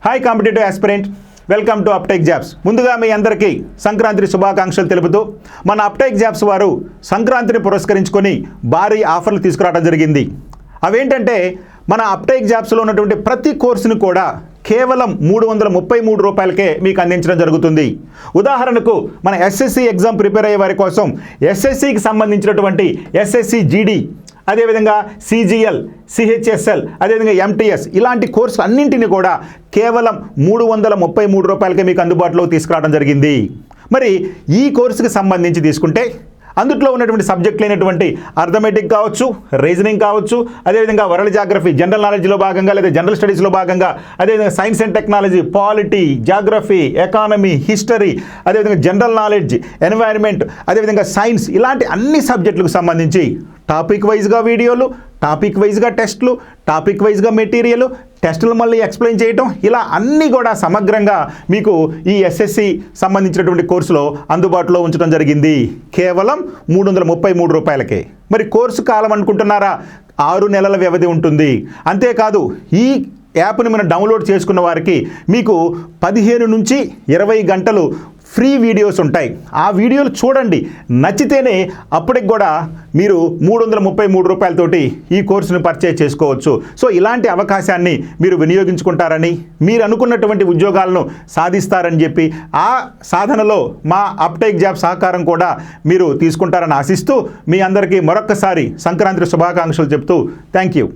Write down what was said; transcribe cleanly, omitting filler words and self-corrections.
Hi competitive aspirant, welcome to అప్టెక్ jobs. ముందుగా మీ అందరికీ సంక్రాంతి శుభాకాంక్షలు తెలుపుతూ మన అప్టెక్ జాబ్స్ వారు సంక్రాంతిని పురస్కరించుకొని భారీ ఆఫర్లు తీసుకురావడం జరిగింది. అవేంటంటే మన అప్టెక్ జాబ్స్లో ఉన్నటువంటి ప్రతి కోర్సును కూడా కేవలం 333 రూపాయలకే మీకు అందించడం జరుగుతుంది. ఉదాహరణకు మన ఎస్ఎస్సి ఎగ్జామ్ ప్రిపేర్ అయ్యే వారి కోసం ఎస్ఎస్సికి సంబంధించినటువంటి ఎస్ఎస్సి జీడీ, అదేవిధంగా సిజిఎల్, సిహెచ్ఎస్ఎల్, అదేవిధంగా ఎంటీఎస్ ఇలాంటి కోర్సులు అన్నింటినీ కూడా కేవలం 333 రూపాయలకే మీకు అందుబాటులో తీసుకురావడం జరిగింది. మరి ఈ కోర్సుకి సంబంధించి తీసుకుంటే అందులో ఉన్నటువంటి సబ్జెక్టులు అయినటువంటి అర్థమెటిక్ కావచ్చు, రీజనింగ్ కావచ్చు, అదేవిధంగా వరల్డ్ జాగ్రఫీ, జనరల్ నాలెడ్జ్లో భాగంగా లేదా జనరల్ స్టడీస్లో భాగంగా, అదేవిధంగా science and technology, polity, geography, economy, history, అదేవిధంగా జనరల్ నాలెడ్జ్, ఎన్వైర్న్మెంట్, అదేవిధంగా సైన్స్ ఇలాంటి అన్ని సబ్జెక్టులకు సంబంధించి టాపిక్ వైజ్గా వీడియోలు, టాపిక్ వైజ్గా టెస్టులు, టాపిక్ వైజ్గా మెటీరియల్, టెస్టులు మళ్ళీ ఎక్స్ప్లెయిన్ చేయటం, ఇలా అన్నీ కూడా సమగ్రంగా మీకు ఈ ఎస్ఎస్సి సంబంధించినటువంటి కోర్సులో అందుబాటులో ఉంచడం జరిగింది కేవలం 333 రూపాయలకే. మరి కోర్సు కాలం అనుకుంటున్నారా? 6 నెలల వ్యవధి ఉంటుంది. అంతేకాదు ఈ యాప్ని మనం డౌన్లోడ్ చేసుకున్న వారికి మీకు 15 నుంచి 20 గంటలు ఫ్రీ వీడియోస్ ఉంటాయి. ఆ వీడియోలు చూడండి, నచ్చితేనే అప్పటికి కూడా మీరు 333 రూపాయలతోటి ఈ కోర్సును పర్చేజ్ చేసుకోవచ్చు. సో ఇలాంటి అవకాశాన్ని మీరు వినియోగించుకుంటారని, మీరు అనుకున్నటువంటి ఉద్యోగాలను సాధిస్తారని చెప్పి ఆ సాధనలో మా అప్టెక్ జాబ్ సహకారం కూడా మీరు తీసుకుంటారని ఆశిస్తూ మీ అందరికీ మరొక్కసారి సంక్రాంతి శుభాకాంక్షలు చెప్తూ థ్యాంక్ యూ.